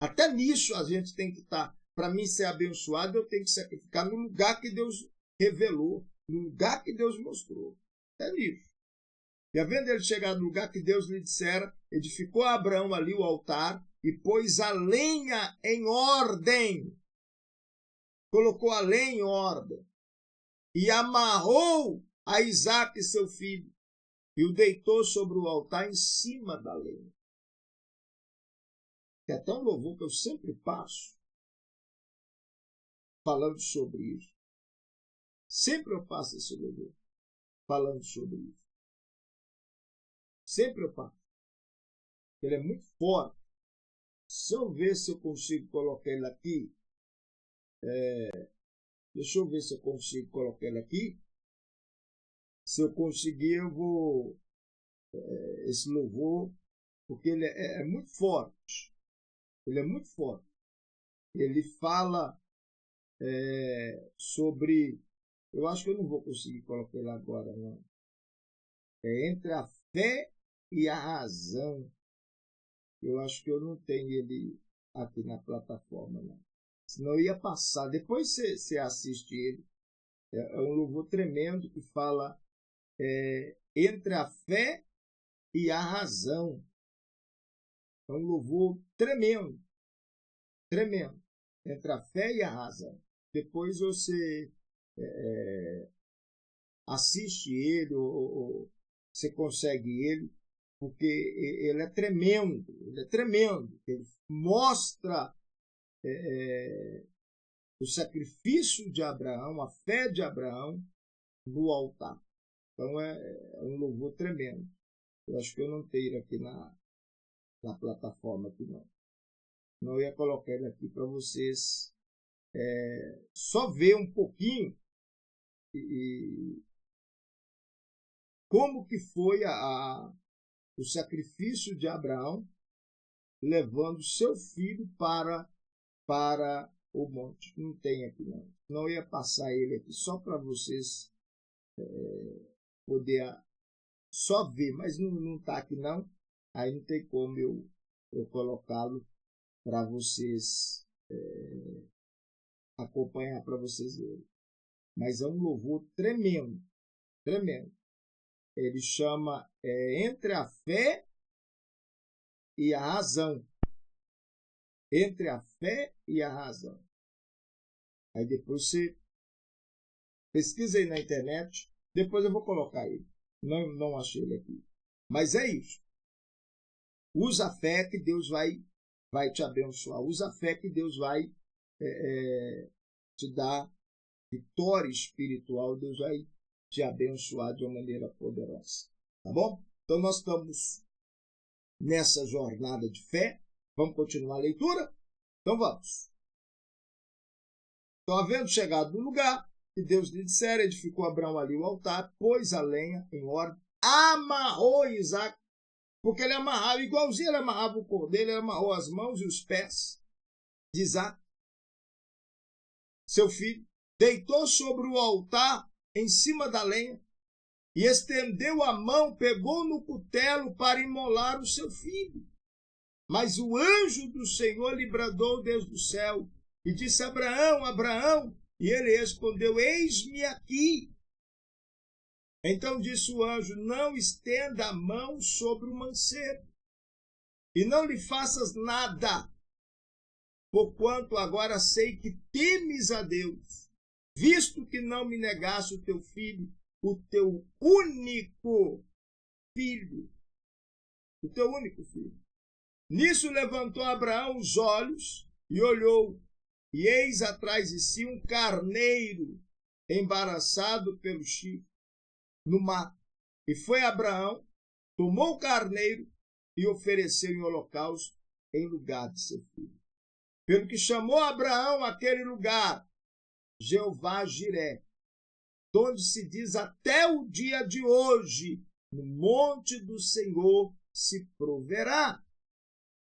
até nisso a gente tem que estar. Para mim ser abençoado, eu tenho que sacrificar no lugar que Deus revelou, no lugar que Deus mostrou. Até nisso. E havendo ele chegado no lugar que Deus lhe dissera, edificou a Abraão ali o altar e pôs a lenha em ordem. Colocou a lenha em ordem. E amarrou a Isaque, seu filho, e o deitou sobre o altar em cima da lenha. Que é tão louvor que eu sempre passo falando sobre isso. Sempre eu passo esse louvor falando sobre isso. Sempre eu passo. Ele é muito forte. Se eu ver se eu consigo colocar ele aqui, deixa eu ver se eu consigo colocar ele aqui. Se eu conseguir, eu vou esse louvor, porque ele é muito forte. Ele é muito forte. Ele fala sobre... Eu acho que eu não vou conseguir colocar ele agora, não. É entre a fé e a razão. Eu acho que eu não tenho ele aqui na plataforma, não. Senão eu ia passar. Depois você assiste ele. É um louvor tremendo que fala entre a fé e a razão. É um louvor tremendo. Tremendo. Entre a fé e a razão. Depois você assiste ele ou você consegue ele, porque ele é tremendo. Ele é tremendo. Ele mostra o sacrifício de Abraão, a fé de Abraão no altar. Então é um louvor tremendo. Eu acho que eu não tenho ele aqui na plataforma aqui não. Não ia colocar ele aqui para vocês só ver um pouquinho e como que foi o sacrifício de Abraão levando seu filho para o monte. Não tem aqui não. Não ia passar ele aqui só para vocês poder só ver, mas não está aqui não. Aí não tem como eu colocá-lo para vocês acompanhar, para vocês verem. Mas é um louvor tremendo, tremendo. Ele chama entre a fé e a razão. Entre a fé e a razão. Aí depois você pesquisa aí na internet. Depois eu vou colocar ele. Não achei ele aqui. Mas é isso. Usa a fé que Deus vai te abençoar. Usa a fé que Deus vai te dar vitória espiritual. Deus vai te abençoar de uma maneira poderosa. Tá bom? Então nós estamos nessa jornada de fé. Vamos continuar a leitura? Então vamos. Então, havendo chegado no lugar que Deus lhe dissera, edificou Abraão ali o altar, pôs a lenha em ordem, amarrou Isaque, porque ele amarrava, igualzinho ele amarrava o cordeiro, ele amarrou as mãos e os pés de Isaque, seu filho, deitou sobre o altar em cima da lenha e estendeu a mão, pegou no cutelo para imolar o seu filho. Mas o anjo do Senhor lhe bradou desde o céu e disse: Abraão, Abraão. E ele respondeu: eis-me aqui. Então disse o anjo: não estenda a mão sobre o mancebo, e não lhe faças nada, porquanto agora sei que temes a Deus, visto que não me negaste o teu filho, o teu único filho. O teu único filho. Nisso levantou Abraão os olhos e olhou, e eis atrás de si um carneiro embaraçado pelo chifre no mato. E foi Abraão, tomou o carneiro e ofereceu em holocausto em lugar de seu filho. Pelo que chamou Abraão aquele lugar Jeová Jiré, onde se diz até o dia de hoje, no monte do Senhor se proverá.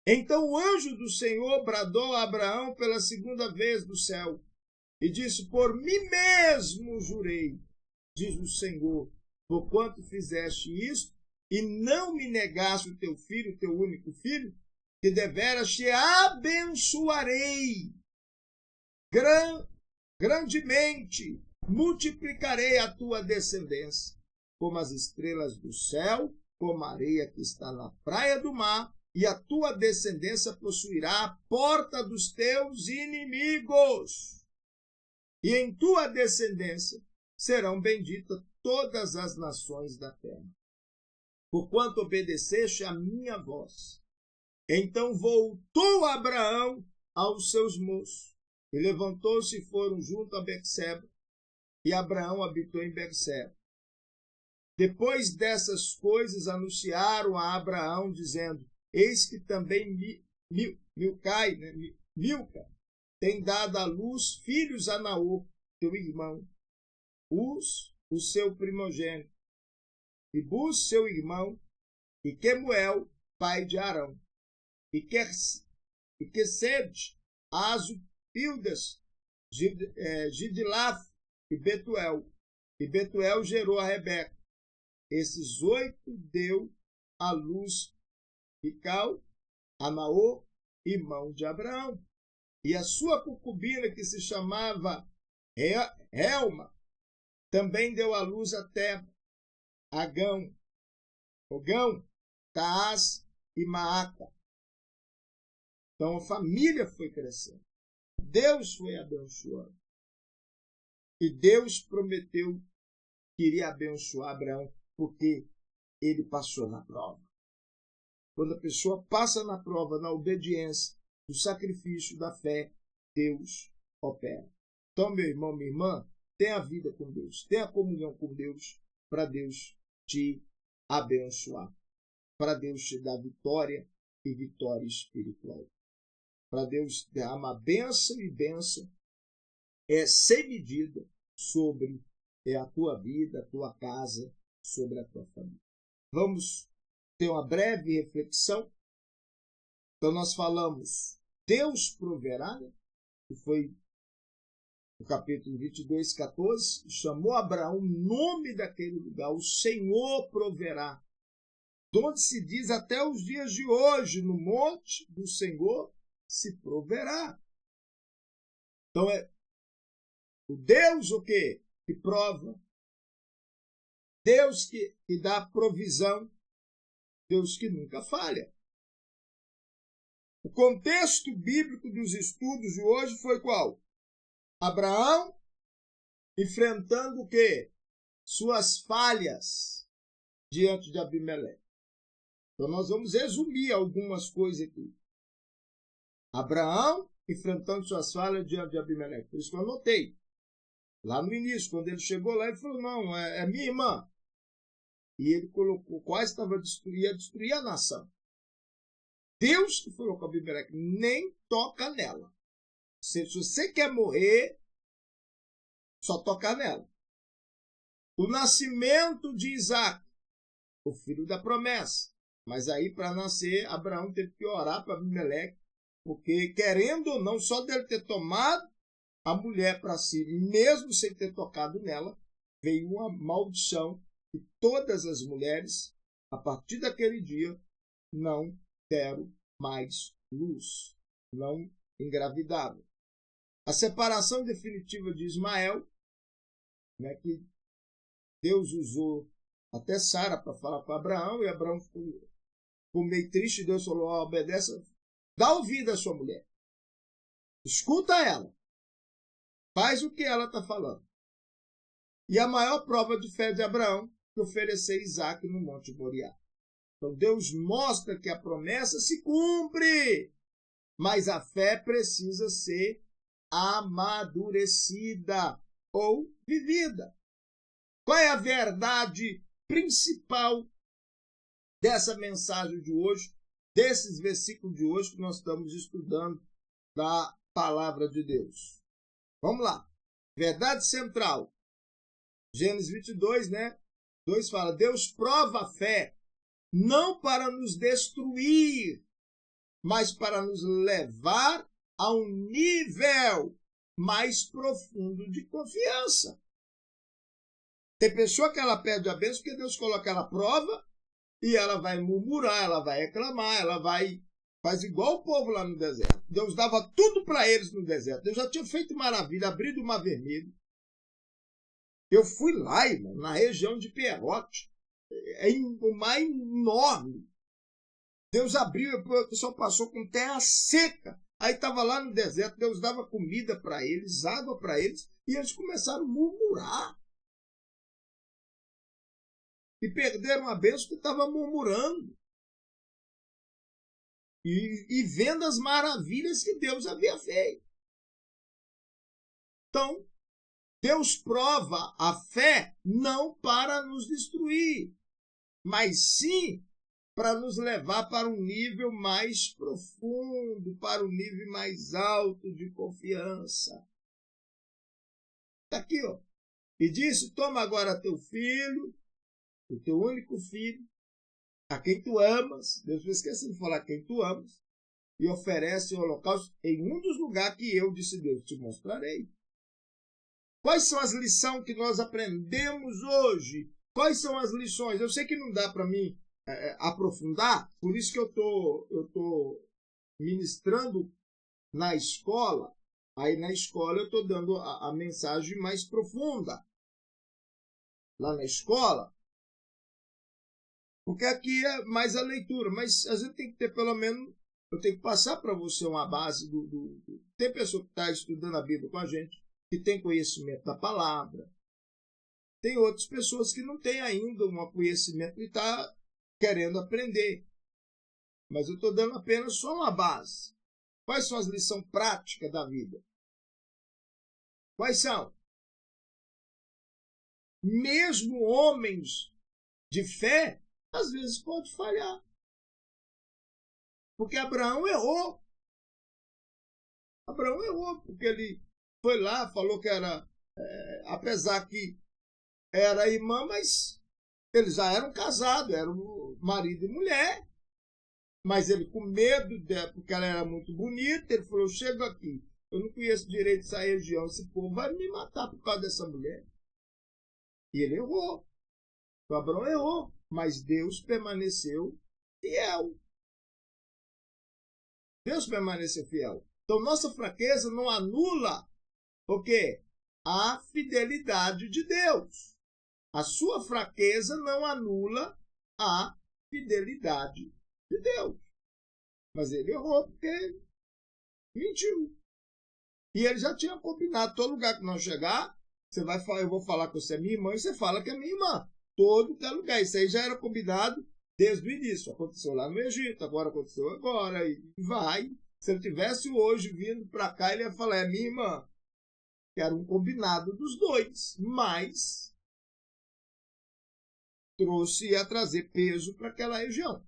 Então o anjo do Senhor bradou a Abraão pela segunda vez do céu e disse: por mim mesmo jurei, diz o Senhor, porquanto fizeste isto e não me negaste o teu filho, o teu único filho, que deveras te abençoarei grandemente, multiplicarei a tua descendência, como as estrelas do céu, como a areia que está na praia do mar, e a tua descendência possuirá a porta dos teus inimigos. E em tua descendência serão benditas todas as nações da terra, porquanto obedeceste a minha voz. Então voltou Abraão aos seus moços, e levantou-se e foram junto a Berseba, e Abraão habitou em Berseba. Depois dessas coisas anunciaram a Abraão, dizendo: eis que também Milca tem dado à luz filhos a Naor, teu irmão, Uz, o seu primogênito, e Buz, seu irmão, e Quemuel, pai de Arão, e Quesed, Azo, Pildas, Gidlaf e Betuel. E Betuel gerou a Rebeca. Esses 8 deu à luz Mical, a Naor, irmão de Abraão. E a sua concubina, que se chamava Helma, também deu à luz a Teba, Ogão, Taás e Maaca. Então a família foi crescendo. Deus foi abençoando. E Deus prometeu que iria abençoar Abraão, porque ele passou na prova. Quando a pessoa passa na prova, na obediência, do sacrifício, da fé, Deus opera. Então, meu irmão, minha irmã, tenha a vida com Deus, tenha a comunhão com Deus, para Deus te abençoar, para Deus te dar vitória e vitória espiritual. Para Deus derramar bênção e bênção sem medida sobre a tua vida, a tua casa, sobre a tua família. Vamos ter uma breve reflexão. Então nós falamos, Deus proverá, né? Que foi no capítulo 22, 14, chamou Abraão o nome daquele lugar, o Senhor proverá. Onde se diz até os dias de hoje, no monte do Senhor se proverá. Então é o Deus o quê? Que prova. Deus que dá provisão. Deus que nunca falha. O contexto bíblico dos estudos de hoje foi qual? Abraão enfrentando o quê? Suas falhas diante de Abimeleque. Então nós vamos resumir algumas coisas aqui. Abraão enfrentando suas falhas diante de Abimeleque. Por isso que eu anotei. Lá no início, quando ele chegou lá, ele falou: não, é minha irmã. E ele colocou, quase ia destruir a nação. Deus que falou com Abimeleque: nem toca nela. Se você quer morrer, só toca nela. O nascimento de Isaac, o filho da promessa. Mas aí, para nascer, Abraão teve que orar para Abimeleque, porque, querendo ou não, só dele ter tomado a mulher para si, mesmo sem ter tocado nela, veio uma maldição e todas as mulheres, a partir daquele dia, não deram mais luz, não engravidavam. a separação definitiva de Ismael, né, que Deus usou até Sara para falar com Abraão, e Abraão ficou meio triste, Deus falou, obedece, dá ouvido à sua mulher, escuta ela, faz o que ela está falando. E a maior prova de fé de Abraão foi oferecer Isaque no Monte Moriá. Então Deus mostra que a promessa se cumpre, mas a fé precisa ser amadurecida ou vivida. Qual é a verdade principal dessa mensagem de hoje, desses versículos de hoje que nós estamos estudando da palavra de Deus? Vamos lá. Verdade central. Gênesis 22, né? 2 fala, Deus prova a fé não para nos destruir, mas para nos levar a um nível mais profundo de confiança. Tem pessoa que ela pede a bênção porque Deus coloca ela à prova e ela vai murmurar, ela vai reclamar, faz igual o povo lá no deserto. Deus dava tudo para eles no deserto. Deus já tinha feito maravilha, abrido o Mar Vermelho. Eu fui lá, irmão, na região de Pierrote. É um mar enorme. Deus abriu, o pessoal passou com terra seca. Aí estava lá no deserto, Deus dava comida para eles, água para eles, e eles começaram a murmurar. E perderam a bênção que estava murmurando. E vendo as maravilhas que Deus havia feito. Então, Deus prova a fé não para nos destruir, mas sim para nos levar para um nível mais profundo, para um nível mais alto de confiança. Está aqui, ó. E disse, toma agora teu filho, o teu único filho, a quem tu amas, Deus não esquece de falar quem tu amas, e oferece o holocausto em um dos lugares que eu, disse Deus, te mostrarei. Quais são as lições que nós aprendemos hoje? Quais são as lições? Eu sei que não dá para mim aprofundar, por isso que eu tô ministrando na escola. Aí na escola eu estou dando a mensagem mais profunda. Lá na escola. Porque aqui é mais a leitura, mas a gente tem que ter pelo menos, eu tenho que passar para você uma base Tem pessoa que está estudando a Bíblia com a gente, que tem conhecimento da palavra. Tem outras pessoas que não têm ainda um conhecimento e estão querendo aprender. Mas eu estou dando apenas só uma base. Quais são as lições práticas da vida? Quais são? Mesmo homens de fé, às vezes pode falhar. Porque Abraão errou. Abraão errou, porque ele foi lá, falou que era, apesar que era irmã, mas eles já eram casados, eram marido e mulher. Mas ele, com medo dela, porque ela era muito bonita, ele falou, chego aqui, eu não conheço direito essa região, esse povo vai me matar por causa dessa mulher. E ele errou. O Abraão errou, mas Deus permaneceu fiel. Deus permaneceu fiel. Então, nossa fraqueza não anula o quê? A fidelidade de Deus. A sua fraqueza não anula a fidelidade de Deus. Mas ele errou porque mentiu. E ele já tinha combinado, todo lugar que nós chegar, você vai falar, eu vou falar que você é minha irmã, e você fala que é minha irmã. Todo lugar. Isso aí já era combinado desde o início. Aconteceu lá no Egito, agora aconteceu agora, e vai. Se ele tivesse hoje vindo para cá, ele ia falar, é minha irmã. Que era um combinado dos dois, mas ia trazer peso para aquela região.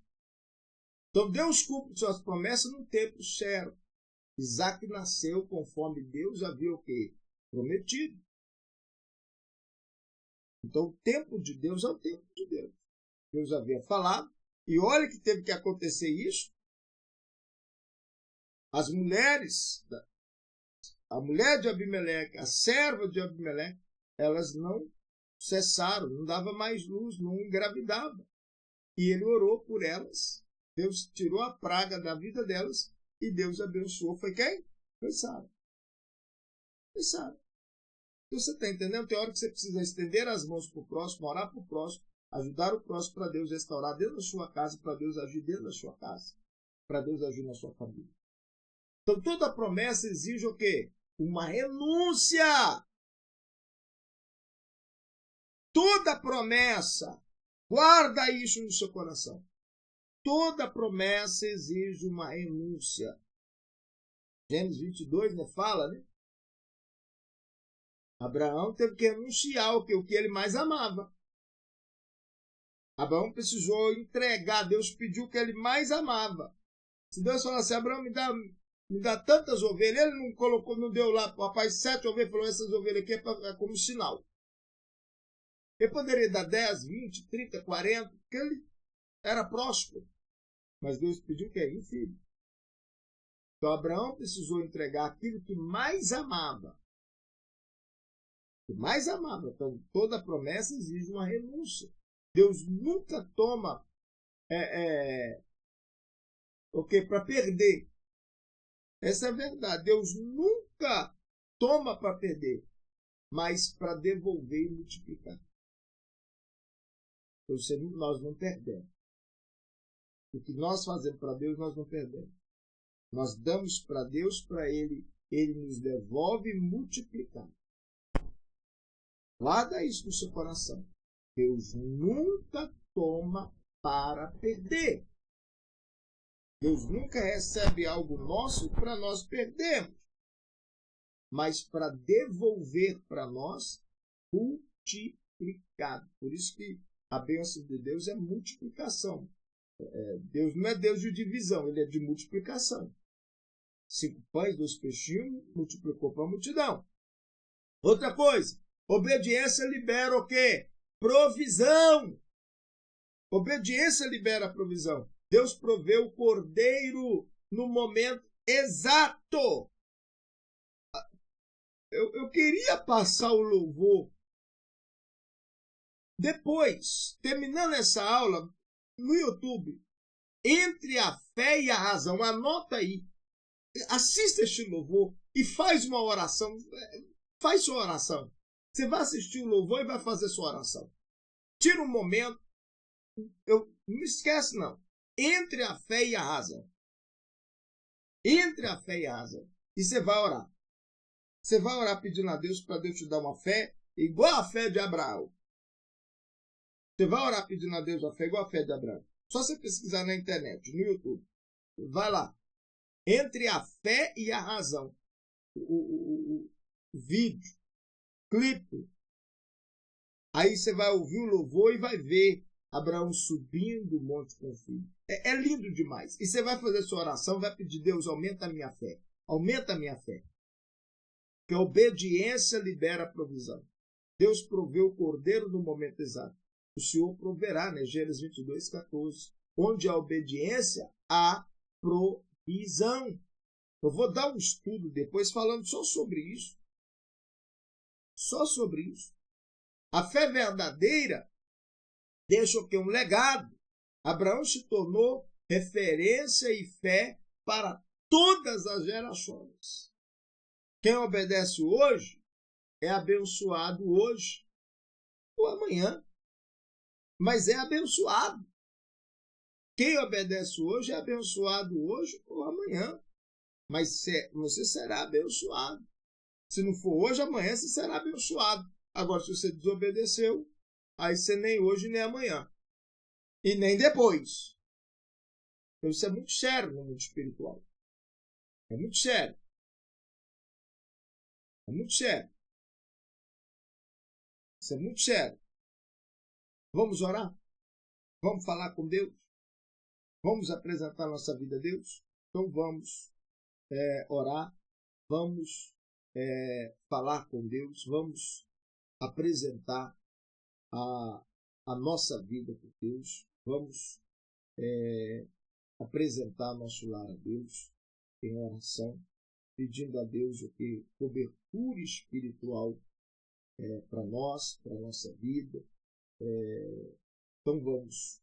Então Deus cumpre suas promessas no tempo certo. Isaac nasceu conforme Deus havia o quê? Prometido. Então o tempo de Deus é o tempo de Deus. Deus havia falado, e olha que teve que acontecer isso. As mulheres, a mulher de Abimeleque, a serva de Abimeleque, elas não cessaram, não dava mais luz, não engravidava. E ele orou por elas. Deus tirou a praga da vida delas e Deus abençoou. Foi quem? Foi Sara. Ele sabe. Então, você está entendendo? Tem hora que você precisa estender as mãos para o próximo, orar para o próximo, ajudar o próximo para Deus restaurar dentro da sua casa, para Deus agir dentro da sua casa, para Deus agir na sua família. Então, toda promessa exige o quê? Uma renúncia. Toda promessa, guarda isso no seu coração. Toda promessa exige uma renúncia. Gênesis 22, né, fala, né? Abraão teve que renunciar o que ele mais amava. Abraão precisou entregar, Deus pediu o que ele mais amava. Se Deus falasse, Abraão, me dá tantas ovelhas, ele não colocou, não deu lá, rapaz, 7 ovelhas, falou, essas ovelhas aqui é como sinal. Ele poderia dar 10, 20, 30, 40, porque ele era próspero. Mas Deus pediu que é um filho. Então Abraão precisou entregar aquilo que mais amava. Que mais amava. Então toda promessa exige uma renúncia. Deus nunca toma para perder. Essa é a verdade. Deus nunca toma para perder, mas para devolver e multiplicar. Então, nós não perdemos. O que nós fazemos para Deus, nós não perdemos. Nós damos para Deus, para Ele nos devolve e multiplica. Guarda isso no seu coração. Deus nunca toma para perder. Deus nunca recebe algo nosso para nós perdermos, mas para devolver para nós multiplicado. Por isso que a bênção de Deus é multiplicação. Deus não é Deus de divisão, ele é de multiplicação. 5 pães, 2 peixinhos, multiplicou para a multidão. Outra coisa, obediência libera o quê? Provisão. Obediência libera a provisão. Deus proveu o cordeiro no momento exato. Eu queria passar o louvor. Depois, terminando essa aula, no YouTube, entre a fé e a razão, anota aí, assista este louvor e faz uma oração. Faz sua oração. Você vai assistir o louvor e vai fazer sua oração. Tira um momento. Não esquece, não. Entre a fé e a razão. Entre a fé e a razão. E você vai orar. Você vai orar pedindo a Deus para Deus te dar uma fé igual a fé de Abraão. Você vai orar pedindo a Deus a fé igual a fé de Abraão. Só você pesquisar na internet, no YouTube. Vai lá. Entre a fé e a razão. O vídeo. Clipe. Aí você vai ouvir o louvor e vai ver Abraão subindo o monte com o filho. É lindo demais. E você vai fazer sua oração, vai pedir, Deus, aumenta a minha fé. Aumenta a minha fé. Porque a obediência libera a provisão. Deus proveu o cordeiro no momento exato. O Senhor proverá, né? Gênesis 22, 14. Onde a obediência, há provisão. Eu vou dar um estudo depois falando só sobre isso. Só sobre isso. A fé verdadeira deixa o quê? Um legado. Abraão se tornou referência e fé para todas as gerações. Quem obedece hoje é abençoado hoje ou amanhã. Mas é abençoado. Quem obedece hoje é abençoado hoje ou amanhã. Mas você será abençoado. Se não for hoje, amanhã você será abençoado. Agora, se você desobedeceu, aí você nem hoje nem amanhã. E nem depois. Então isso é muito sério no mundo espiritual. É muito sério. É muito sério. Isso é muito sério. Vamos orar? Vamos falar com Deus? Vamos apresentar nossa vida a Deus? Então vamos orar. Vamos falar com Deus. Vamos apresentar a nossa vida para Deus. Vamos apresentar nosso lar a Deus em oração, pedindo a Deus o que? Cobertura espiritual para nós, para a nossa vida. Então vamos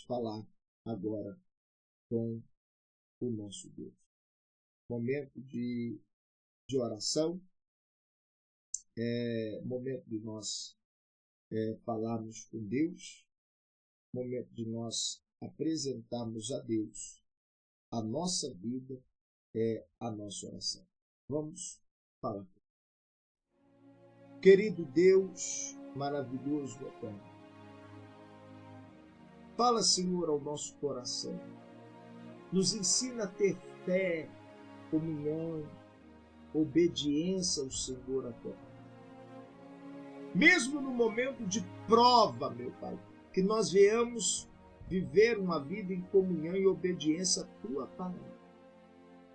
falar agora com o nosso Deus. Momento de oração. momento de nós falarmos com Deus, momento de nós apresentarmos a Deus a nossa vida, a nossa oração. Vamos falar. Querido Deus, maravilhoso eterno, fala, Senhor, ao nosso coração. Nos ensina a ter fé, comunhão, obediência ao Senhor até. Mesmo no momento de prova, meu Pai, que nós venhamos viver uma vida em comunhão e obediência à Tua palavra.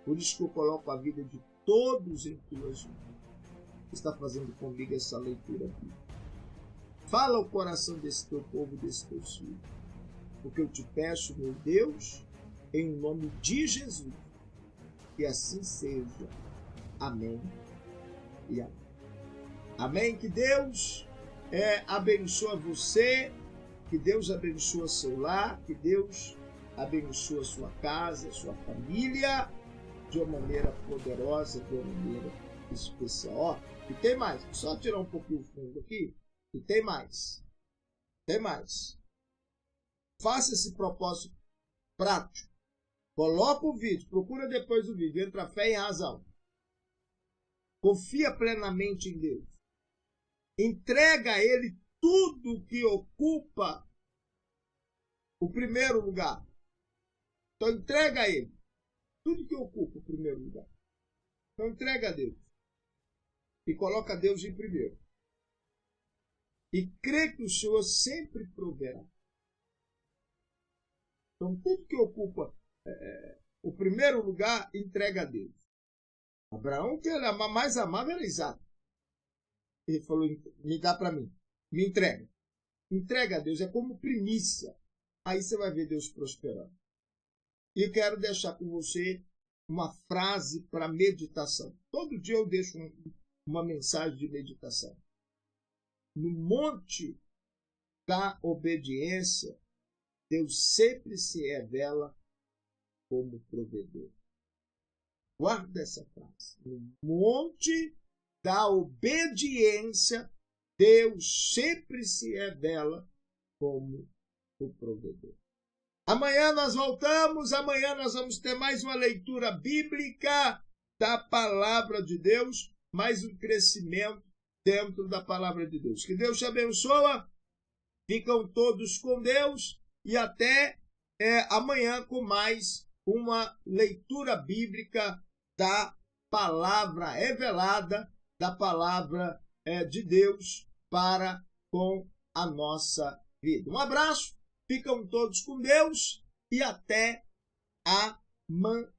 Por isso que eu coloco a vida de todos em Tuas mãos. Está fazendo comigo essa leitura aqui. Fala ao coração desse Teu povo, desse Teus filhos. Porque eu te peço, meu Deus, em nome de Jesus, que assim seja. Amém e amém. Amém. Que Deus abençoe você, que Deus abençoe seu lar, que Deus abençoe sua casa, sua família, de uma maneira poderosa, de uma maneira especial. Ó, e tem mais, só tirar um pouquinho o fundo aqui, e tem mais. Tem mais. Faça esse propósito prático. Coloca o vídeo, procura depois do vídeo, entre a fé e a razão. Confia plenamente em Deus. Entrega a Ele tudo que ocupa o primeiro lugar. Então entrega a Ele tudo que ocupa o primeiro lugar. Então entrega a Deus. E coloca Deus em primeiro. E crê que o Senhor sempre proverá. Então tudo que ocupa o primeiro lugar, entrega a Deus. Abraão, que ele mais amava, era Isaac. Ele falou, me dá para mim, me entrega. Entrega a Deus, é como primícia. Aí você vai ver Deus prosperando. E eu quero deixar com você uma frase para meditação. Todo dia eu deixo uma mensagem de meditação. No monte da obediência, Deus sempre se revela como provedor. Guarda essa frase. No monte da obediência, Deus sempre se revela como o provedor. Amanhã nós voltamos, amanhã nós vamos ter mais uma leitura bíblica da palavra de Deus, mais um crescimento dentro da palavra de Deus. Que Deus te abençoe, ficam todos com Deus e até amanhã com mais uma leitura bíblica da palavra revelada, da palavra de Deus para com a nossa vida. Um abraço, ficam todos com Deus e até amanhã.